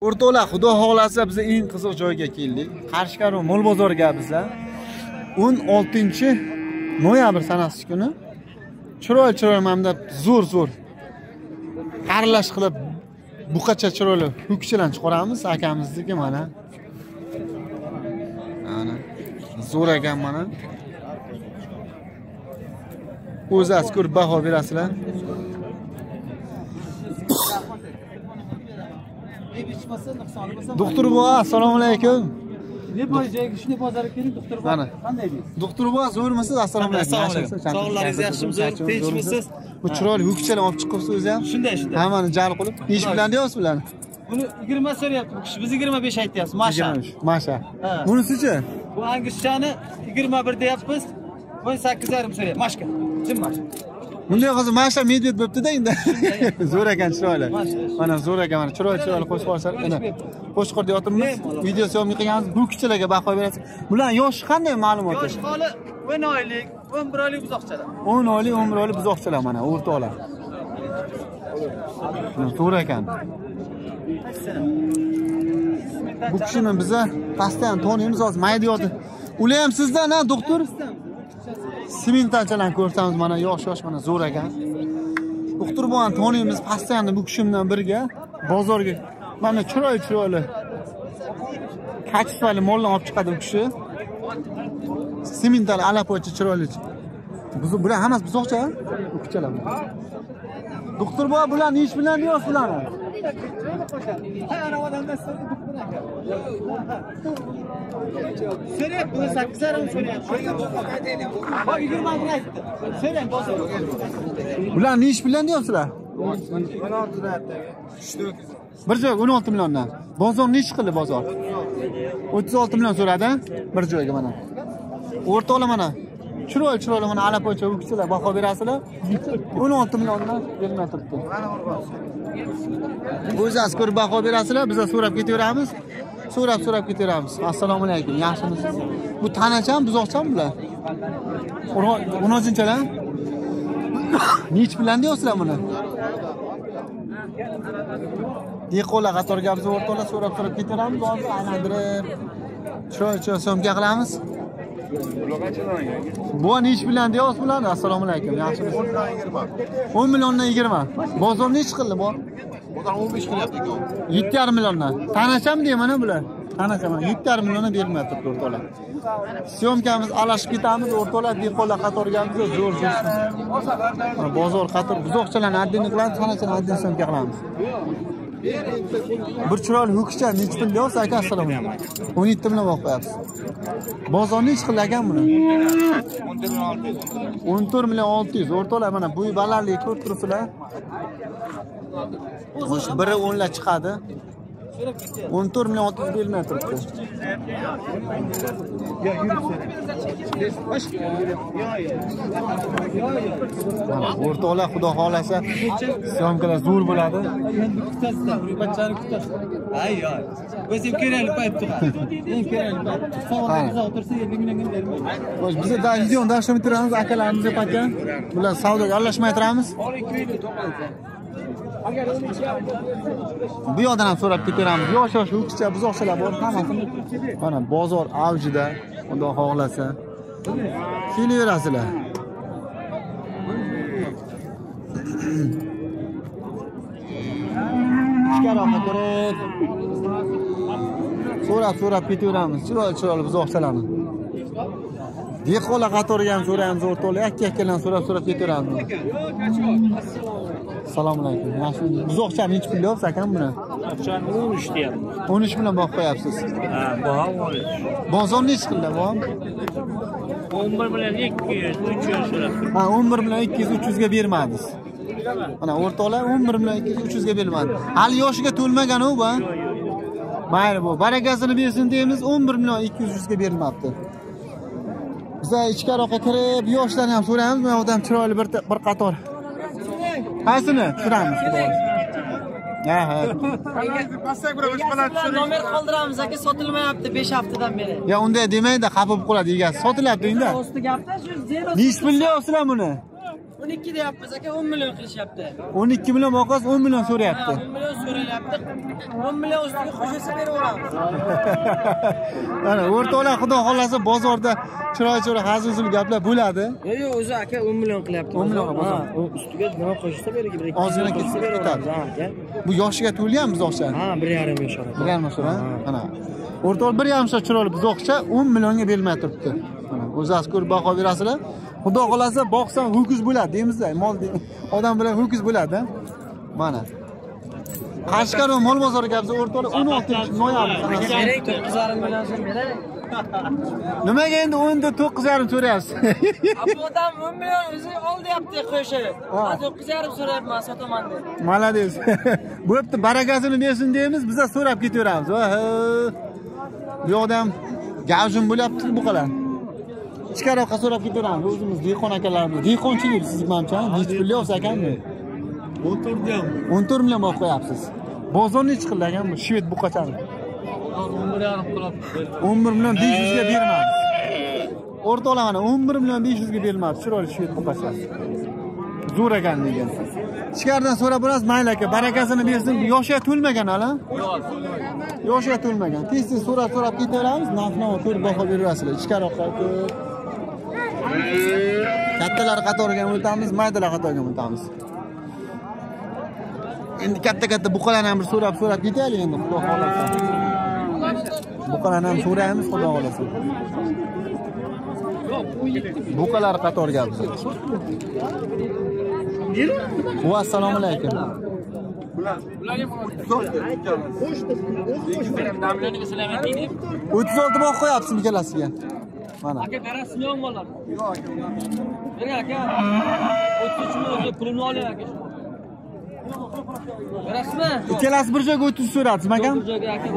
O'rtoqlar, xudo xohlasa biz eng qiziq joyga keldik. Qarshikaro mol bozoriga bizlar 16-noyabr sanasi kuni chiroyli mamda zo'r qarilash qilib buqacha chiroyli ho'kchilarni chiqaramiz. Akamizniki mana. Mana zo'r ekan mana. O'zingiz ko'rib baho berasizlar. Doktor buva, assalomu alaykum. Ne bo'yicha shunday bozorga keling, doktor buva. Qanday deysiz? Doktor buva, zo'rmisiz? Assalomu alaykum. Sog'laringiz yaxshimi, zo'r? Tinchmisiz? Bu chiroyli ho'kchalar olib chiqibsiz o'zi ham. Shunday. Hammani jalb qilib, ish bilan deyapsiz bularni. Buni 20 so'rayapti bu kishi, biz 25 aytyapmiz. Masha. Bunisichi? Bu angischani 21 deyapmiz. 18,5 so'rayapti. Mashka. Jim mashka. Bunday hozir masha medved bo'pti-da endi. Zo'r ekan chiroyli. Mana zo'r ekan, mana chiroyli qo'shib olsa, mana qo'shqorda yotibmiz. Video syomka qilganmiz. Bu kichilarga baho berasiz. Bular yoshi qanday ma'lumot? Yosh holi 10 oylik, 11 oylik buzoqchalar. 10 oylik, 11 oylik buzoqchalar mana o'rtoqlar. Zo'r ekan. Bu kishini biz pastdan taniymiz, hozir mayda yotdi. Ular ham sizdan, ha, doktor? Simentanchalarni ko'rsamiz, mana yosh mana zo'r ekan. Doktor buvani taniymiz, pastdan bu kishi bilan birga bozorga mana chiroyli kachifali mollarni olib chiqadi bu kishi. Simental alapochi chiroyli. Bular hammasi buzoqcha, bu kichilar. Doktor buva, bularni ish bilan deyapsiz bularni. So'rayapti, 8,5 so'rayapti. Bak 20 aytdi. So'rang bozor. Bularni ish bilan deyapsizlar? 16 bir joyga 16 milliondan. Bozor nech qildi bozor? 36 million so'radi bir joyga mana. O'rtoqlar mana chiroyli mana alapocha o'kichilar baho berasizlar. 16 milliondan bermay turibdi. O'zingiz ko'rib baho berasizlar, biz so'rab ketaveramiz. So'rab ketaveramiz. Assalomu alaykum. Yaxshimisiz? Bu tanacham, buzoqcham bular? 10-chalar? Nech bilan deyapsizlar buni? Deqo'lar qatorga biz o'rtoqlar so'rab ketaveramiz. Hozir aylantirib chiroyli syomka qilamiz. Bu nech bilan deyapsiz bularni? Assalomu alaykum. Yaxshimisiz? 10 milliondan 20. Bozor nech qildi bu? Bozor 15 qilyapti-ku. 7,5 milliondan. Tanacham deyman bular. Tanacham 7,5 milliondan bermayapti o'rtoqlar. Syomkamiz alashib ketamiz o'rtoqlar, deqo'lar qatorga biz zo'r. Bozor qator buzoqchalarni addini qilamiz, tanachani addini syomka qilamiz. Bir chiroyli ho'kcha nech pul deyapsiz aka? Assalomu alaykum. 17 million olib qo'yapsiz. Bozor nech qildi ekan buni? 14 million 600. O'rtoqlar mana bu balandlik ko'rib turibsizlar. Xo'sh, biri 10 la chiqadi. 14 million 600 bermay turibdi. Mana o'rtoqlar, xudo xolasa syomkalar zo'r bo'ladi. Endi kutasizlar, bachchani kutasiz. Ay. O'zim kerakli payt turibdi. Eng kerakli payt. Savol o'tirsa 50 millionga bermaydi. Xo'sh, biz da videoni davom ettiramiz, akalarimiz deb aytgan. Bular savdoga aralashmay turamiz. Bu yoqdan ham so'rab ketaveramiz. Yosh ho'kcha, buzoqchalar bor, hammasini. Mana bozor avjida, xudo xohlasa. Kelaverasizlar. Ichkariroqqa kirib so'rab ketaveramiz. Chiroyli buzoqchalarni. Deqo'lar qatoriga ham so'raymiz o'rtoqlar. Yakka-yakkadan so'rab ketaveramiz. Assalomu alaykum. Yaxshimisiz? Buzoqcha nech pul deyapsiz akam buni? Buzoqchani 13 deyapmiz. 13 million boqib qo'yapsiz. Ha, baho 13. Bozor nech qildi bu? 11 million 200, 300 so'rab. Ha, 11 million 200, 300 ga bermadingiz. Mana o'rtoqlar 11 million 200, 300 ga bermadi. Hali yoshiga to'lmagan u bu. Mayli bu. Barakasini bersin deymiz, 11 million 200, 300 ga bermabdi. Biz ichkariroqqa kirib, yoshlarni ham so'raymiz. Bu yoqda ham chiroyli bir qator. Qaysini tushiramiz? Ha. Nomer qoldiramiz aka, sotilmayapti 5 haftadan beri. Ya unday demaydi, xafa bo'lib qoladi egasi. Sotilyapti endi. Osti gapda shu 0. Nech pul deyapsizlar buni? 12 deyapmiz aka, 10 million qilishyapti. 12 million boqas 10 million so'rayapti. 10 million so'rayapti. 10 million ustiga qo'shilsa beraveramiz. Mana o'rtoqlar, xudo xolasa bozorda chiroy-chiroy hazil gaplar bo'ladi. Yo'q, o'zi aka 10 million qilyapti. 10 million bozor. Ustiga nima qo'shilsa beradi. Ozgina ketadi. Bu yoshiga to'lgan buzoqcha. Ha, 1,5 yosh. 1,5 yosh, ha? Mana. O'rtoq 1,5 yosh chiroyli buzoqcha 10 millionga berilmay turibdi. Mana o'zingiz ko'rib baho berasizlar. Xudo xolasa boqsam ho'kiz bo'ladi deymiz-da. Mol odam bilan ho'kiz bo'ladi. Mana. Qashqar va mol bozoriga biz o'rtoqlar 16-noyabr. 9,5 million so'm beray. Nimaga endi 9,5 so'rayapsiz? Bu odam 10 million o'zi ol deyapti qo'shib. Men 9,5 so'rayapman, sotaman deb. Malades. Bo'pti, barakasini bersin deymiz, biz so'rab ketaveramiz. Bu odam gavjum bo'lyapti bu qalar. Ichkariroqqa so'rab ketaveramiz. O'zimiz dehqon akalarimiz. Dehqonchilik siz menimcha, necha pul olsa ekanmi? 14 million. 14 million olib qo'yapsiz. Bozorni nech qildi ekan bu shved buqachani? 11,5 qilib. 11 million 500 ga bermadi. O'rtoqlar mana 11 million 500 ga berilmadi. Chiroyli shved buqachasi. Zo'r ekan degan. Ichkaridan so'rab bo'lasiz, mayli aka, barakasini bersin. Yoshiga to'lmagan hali. Yoshiga to'lmagan. Tez-tez so'rab ketaveramiz, narx-navo ko'rib baho berasizlar. Ichkariroqqa kattalar qatoriga o'tamiz, maydalar qatoriga o'tamiz. Endi katta buqalarni ham bir so'rab ketaylik endi, xudo xolasa. Buqalarni ham so'raymiz, xudo xolasa. Buqalar qatoriga biz. Va assalomu alaykum. 36 boq qo'yapsiz ikkalasiga. Mana. Aka qarasizmi yo'qmonlar? Yo'q aka. Bering aka. 33 million pulini oling aka. Qarasizmi? Ikkalasi bir joyga 30 so'radingiz, makam? Bir joyga aka.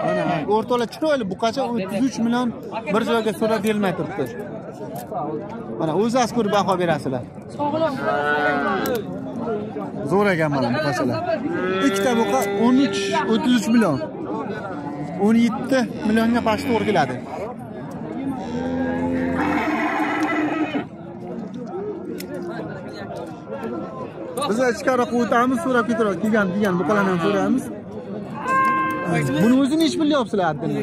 Mana, o'rtoqlar chiroyli buqacha 33 million bir joyga so'rab berilmay turibdi. Mana o'zingiz ko'rib baho berasizlar. Zo'r ekan mana buqachalar. Ikkita buqa 33 million. 17 millionga past to'g'ri keladi. Biz ichkariroqqa o'tamiz, so'rab ketaveramiz. Degan buqalarni ham so'raymiz. Buni o'zi nech pul deyapsizlar adini?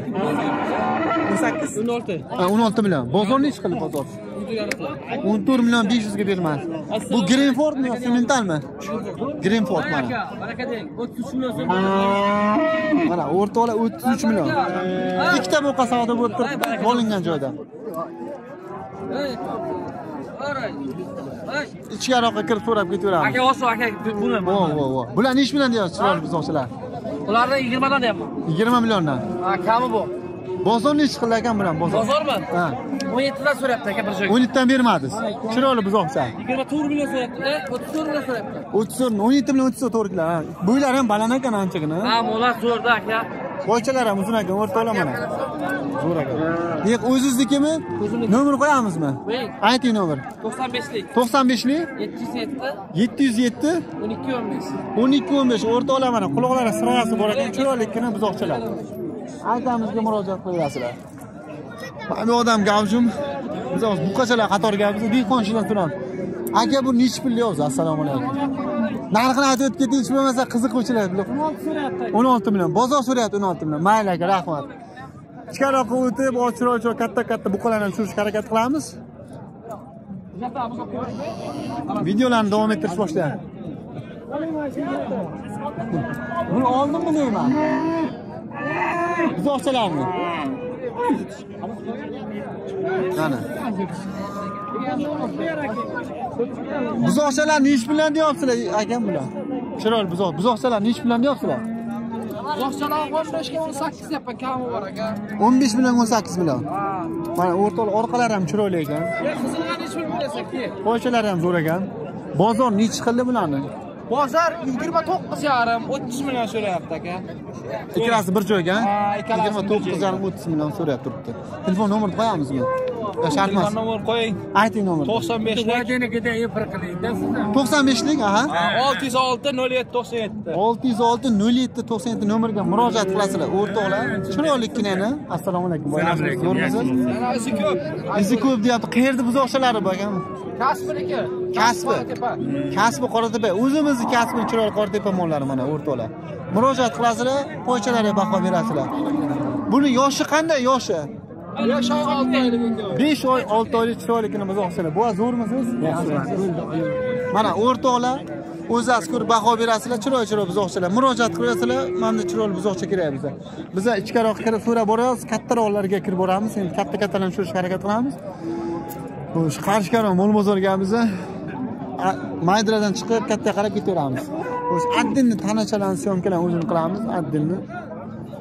18? 16. Ha, 16 million. Bozor nech qildi bozor? 14 million 500 ga bermadi. Bu Greenfordmi yo Sementalmi? Greenford mana. Baraka deng. 33 million so'm. Mana o'rtoqlar 33 million. Ikkita buqa savdo bo'lib turibdi, bo'lingan joyda. Ichkariroqqa kirib so'rab ketaveramiz. Aka oso aka buni. Vo. Bular nech million deyapsiz, chiroyli buzoqchalar? Ulardan 20 dan deyapman. 20 milliondan. Ha, kami bu. Bozor nech qildi ekan bular bozor? Bozormi? Ha. 17 dan so'rayapti aka bir joyga. 17 dan bermadingiz. Chiroyli buzoqcha. 24 million so'rayapti. 34 million so'rayapti. 34, 17 million 30 to'g'ri keladi. Bo'ylar ham baland ekan anchagina. Ha, mo'lar zo'rda aka. Boychalar ham uzun ekan, o'rtoqlar mana. Zo'r ekan. Demak, o'zingiznikimi? Nomer qo'yamizmi? Qo'ying. Ayting nomer. 95lik. 95lik 707 707 1215 o'rtoqlar mana quloqlari sirg'asi bor ekan, chiroylikgina buzoqchalar. Aytamizga murojaat qilasizlar. Bu odam gavjum. Biz buqachalar qatoriga biz dehqonchilar turamiz. Aka bu nech pul deyapsiz? Assalomu alaykum. Narxini aytib keting, hech bo'lmasa qiziquvchilar bilan. 16 million. Bozor so'rayapti 16 million. Mayli aka, rahmat. Ichkariroqqa o'tib, chiroyli katta buqalarni tushirishga harakat qilamiz. Videolarni davom ettirish boshlayapti. Buni oldimmi deyman? Buzoqchalarni. Mana. Buzoqchalar nech million deyapsizlar akam bular? Chiroyli buzoqchalar nech million deyapsizlar? Buzoqchalar 15 ga 18 deyapman, kami bor aka. 15 million 18 million. Mana o'rtoqlar orqalari ham chiroyli ekan. Qizilga nech pul bersak-ki? Qo'ychalar ham zo'r ekan. Bozor nech qildi bularni? Bozor 29,5 30 million so'rayapti aka. Ikkalasi bir joyga, 29,5 30 million so'rayapti turibdi. Telefon nomerini qo'yamizmi? Shart emas. Nomer qo'ying. Ayting nomerni. 95lik, aha. 606 07 97. 606 07 97 nomeriga murojaat qilasizlar. O'rtoqlar, chiroylikkinani. Assalomu alaykum. Zo'rmisiz? Izi ko'p. Izi ko'p deyapti. Qayerda buzoqchalari bor ekan? Kasbniki. Kasbi Qoratepa. O'zimizni kasbi chiroyli Qoratepa mollari mana o'rtoqlar. Murojaat qilasizlar, qo'ychalarga baho berasizlar. Buni yoshi qanday yoshi? 5 oy 6 oylik ekan. 5 oy 6 oylik chiroyligini buzoqchilar. Bu zo'rmisiz? Mana o'rtoqlar o'zingiz ko'rib baho berasizlar, chiroyli buzoqchilar. Murojaat qilasizlar, mana chiroyli buzoqcha kerak bizga. Biz ichkariroq kirib so'rab boramiz, kattaroqlarga kirib boramiz. Endi katta-kattalarni tushirishga harakat qilamiz. Bu Qarshikaron mol bozorgamiz. Maydiradan chiqib katta qarab ketaveramiz. O'sha Addinni tanachalarni syomkalarni o'zini qilamiz. Addinni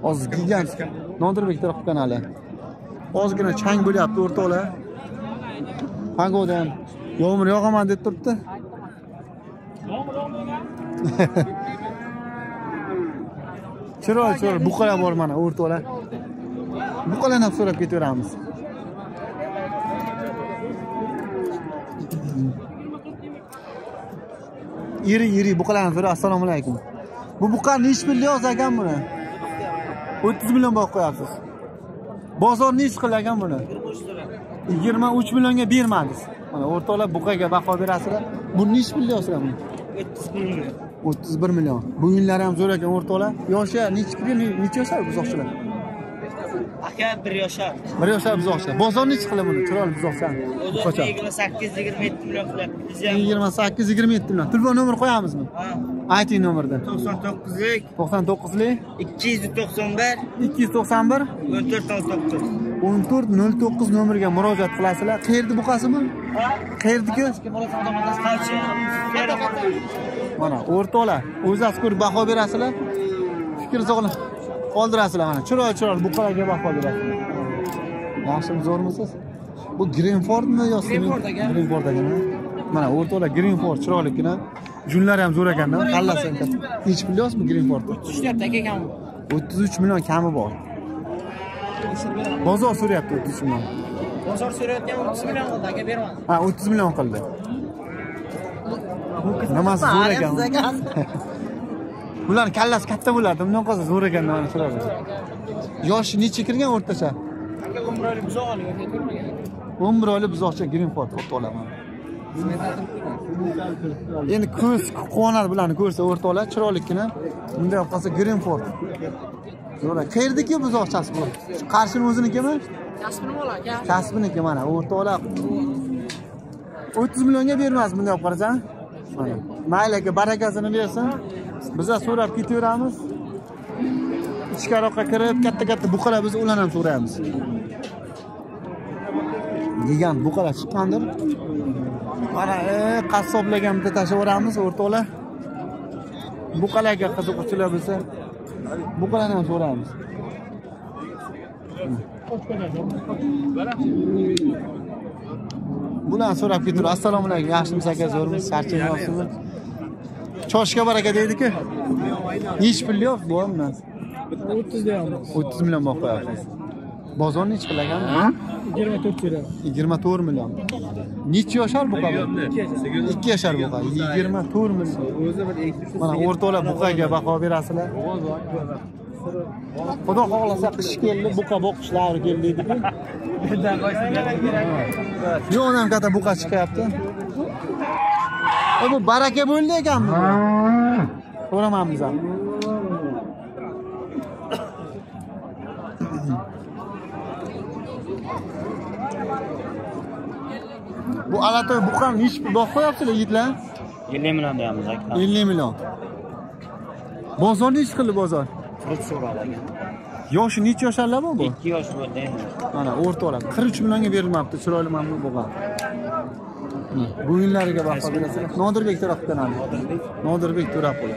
hozir gigant Nodirbek taraf kanali. Ozgina chang bo'lyapti o'rtoqlar. Pagoda ham yomg'ir yog'aman deb turibdi. Chiroyli buqalar bor mana o'rtoqlar. Buqalarni ham so'rab ketaveramiz. Iri buqalarni so'rab assalomu alaykum. Bu buqa nechi pul yozagan buni? 30 million boq qo'yapsiz. Bozor nechi qilagan buni? 23 millionga bermadingiz. Mana o'rtoqlar buqaga baho berasizlar. Bu nechi pul yozsizlar buni? 31 million. Bu yillar ham zo'r ekan o'rtoqlar. Yoshi necha yoshlar buzoqchilar? Aka 1 yoshar. 1 yoshar buzoqchilar. Bozor nechi qiladi buni? Chiroyli buzoqchilar. 28-27 million qilyapti. 28-27 million. Telefon nomer qo'yamizmi? Ha. Ayting nomerni. 99lik 99lik 291 291 1409. 1409 nomeriga murojaat qilasizlar. Qayerda buqasimi? Qayerdiki? Mana o'rtoqlar, o'zingiz ko'rib baho berasizlar. Fikr sog'lom qoldirasizlar mana. Chiroyli buqalarga baho berasizlar. Yaxshimi, zo'rmisiz? Bu Greenfordmi yoki Greenford ekan. Mana o'rtoqlar Greenford chiroyligina. Junlar ham zo'r ekanda, qallasi ekan. Nechi pul yo'qmi Greenford? 34 aka kam. 33 million kami bor. Bozor so'rayapti 33 million. Bozor so'rayotgan 30 million qildi aka, bermadi. Ha, 30 million qildi. Nimasi zo'r ekan? Bular kallasi katta bo'ladi, bundan qolsa zo'r ekan mana shular. Yoshi necha kirgan o'rtacha? Aka 11 oylik buzoq olgan, ko'rmagan. 11 oylik buzoqcha Greenford o'rtoqlar. Endi ko'z quvonadi bularni ko'rsa o'rtoqlar, chiroyligina. Bunday qolsa Greenford. Zo'r. Qayerdagi buzoqchasi bu? Qarshini o'zinikimi? Kasbini bo'lar aka. Kasbiniki mana o'rtoqlar. 30 millionga bermas bunday olib qarasang. Mana. Mayli aka, barakasini bersin. Biz so'rab ketaveramiz. Ichkariroqqa kirib, katta buqalar biz ularni ham so'raymiz. Gigant buqalar chiqqandir. Mana qassoblarga bitta tashlab yuboramiz o'rtoqlar. Buqalarga qiziquvchilar bo'lsa, buqalarni ham so'raymiz. Bularni so'rab ketaveramiz. Assalomu alaykum. Yaxshimisiz aka, zo'rmisiz? Charchamayapsizmi? Choshga baraka deydi-ku. Nechi pul yo'q bu emas? 30 million boq qo'yapsiz. Bozor nechi qilagan? 24 million. 24 million. Nechi yoshar buqa bu? 2 yoshar buqa. 24 million. Mana o'rtoqlar buqaga baho berasizlar. Xudo xohlasa qish keldi, buqa boqish davri keldi deydi-ku. Yo'q, ham katta buqa chiqyapti. Bu baraka bo'ldi ekan bu. Ko'ramanmiz ham. Bu alatoy buqani nechi pul boq qo'yapsizlar yigitlar? 50 million deyapmiz aka. 50 million. Bozor nechi qildi bozor? 40 so'radi aka. Yoshi necha yoshlar bu? 2 yosh bo'ldi endi. Mana o'rtoqlar 43 millionga berilmabdi, chiroyli mamnun bo'lgan. Bu yillariga baho berasizlar. Nodirbek taraf kanali. Nodirbek To'raqul.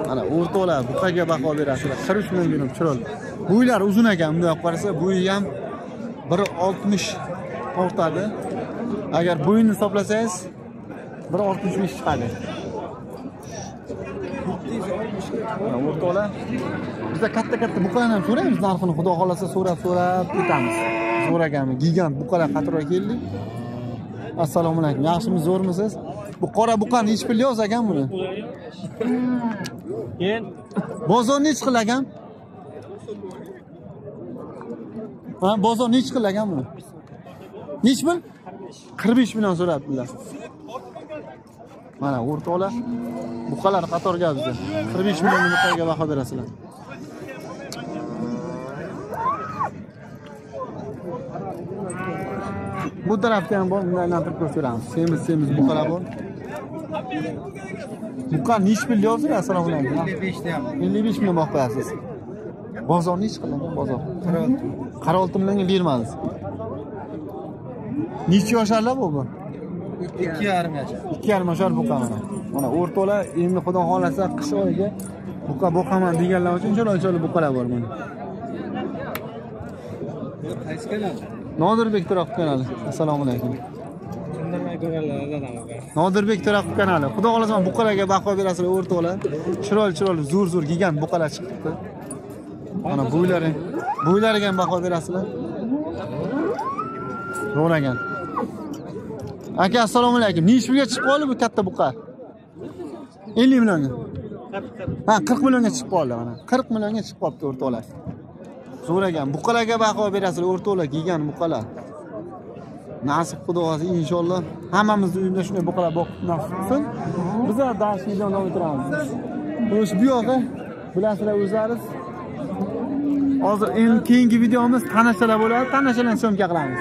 Mana o'rtoqlar buqaga baho berasizlar. 43 million berib chiroyli. Bu yillar uzun ekan, bunday olib qarasa, bo'yi ham 1.60 tortadi. Agar bo'yini hisoblasangiz 1.65 chiqadi. O'rtoqlar, biz katta buqalarni ham so'raymiz, narxini xudo xolasa so'rab ketamiz. So'raganmi? Gigant buqalar qatorga keldik. Assalomu alaykum. Yaxshimisiz, zo'rmisiz? Bu qora buqani nechi pul yoz ekan buni? Keyin bozor nechi qilagan? Ha, bozor nechi qilagan buni? Nechi pul? 45 million so'rabdilar. Mana o'rtoqlar buqalar qatorga bizda 45 million buqaga baho berasizlar. Bu tarafda ham bor, bunday aylantirib ko'rsatamiz. Semiz buqalar bor. Buqa nech pul deyapsiz? Assalomu alaykum. 55 million baho qo'yasiz. Bozorni hech qilingan bozor. 46 millionga bermadingiz. Necha yoshlar bu? 2,5 yosh. 2,5 yoshlar buqa mana. Mana o'rtoqlar endi xudo xolasa qish oyiga buqa boqaman deganlar uchun chiroyli buqalar bor mana. Qaysi kanal? Nodirbek To'raqov kanali. Assalomu alaykum. Nodirbek To'raqov kanali. Xudo xolasa buqalarga baho berasizlar o'rtoqlar. Chiroyli zo'r gigant buqalar chiqibdi. Mana bo'ylariga ham baho berasizlar. Ro'nagan. Aka assalomu alaykum. Necha pulga chiqib qoldi bu katta buqa? 50 millionga. Ha, 40 millionga chiqib qoldi mana. 40 millionga chiqib qoldi o'rtoqlar. So'ragan. Buqalarga baho berasizlar o'rtoqlar, gigant buqalar. Nasib xudosi inshaalloh hammamizni uyimizda shunday buqalar boqib nasib qilsin. Bizlar dash videoni davom ettiramiz. Xo'sh, bu yoqda bilasizlar o'zlaringiz. Hozir keyingi videomiz tanashalar bo'ladi. Tanashalarni syomka qilamiz.